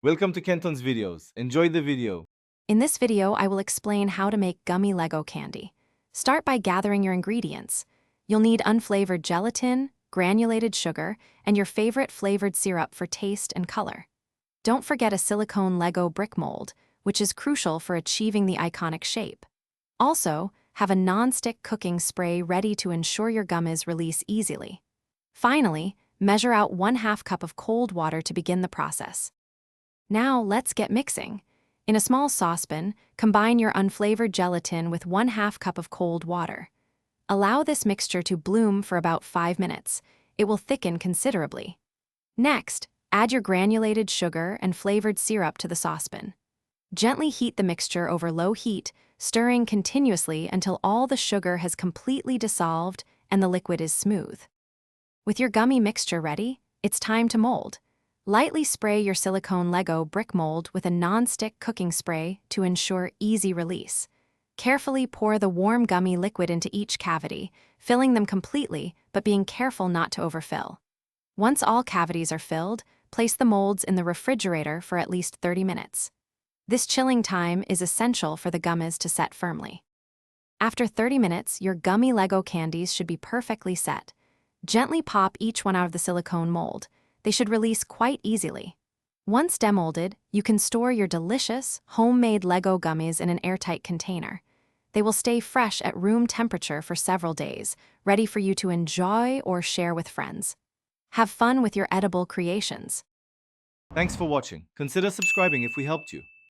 Welcome to Kenton's videos. Enjoy the video. In this video, I will explain how to make gummy Lego candy. Start by gathering your ingredients. You'll need unflavored gelatin, granulated sugar, and your favorite flavored syrup for taste and color. Don't forget a silicone Lego brick mold, which is crucial for achieving the iconic shape. Also, have a non-stick cooking spray ready to ensure your gummies release easily. Finally, measure out 1/2 cup of cold water to begin the process. Now let's get mixing. In a small saucepan, combine your unflavored gelatin with 1/2 cup of cold water. Allow this mixture to bloom for about 5 minutes. It will thicken considerably. Next, add your granulated sugar and flavored syrup to the saucepan. Gently heat the mixture over low heat, stirring continuously until all the sugar has completely dissolved and the liquid is smooth. With your gummy mixture ready, it's time to mold. Lightly spray your silicone Lego brick mold with a non-stick cooking spray to ensure easy release. Carefully pour the warm gummy liquid into each cavity, filling them completely but being careful not to overfill. Once all cavities are filled, place the molds in the refrigerator for at least 30 minutes. This chilling time is essential for the gummies to set firmly. After 30 minutes, your gummy Lego candies should be perfectly set. Gently pop each one out of the silicone mold. They should release quite easily. Once demolded, you can store your delicious, homemade Lego gummies in an airtight container. They will stay fresh at room temperature for several days, ready for you to enjoy or share with friends. Have fun with your edible creations. Thanks for watching. Consider subscribing if we helped you.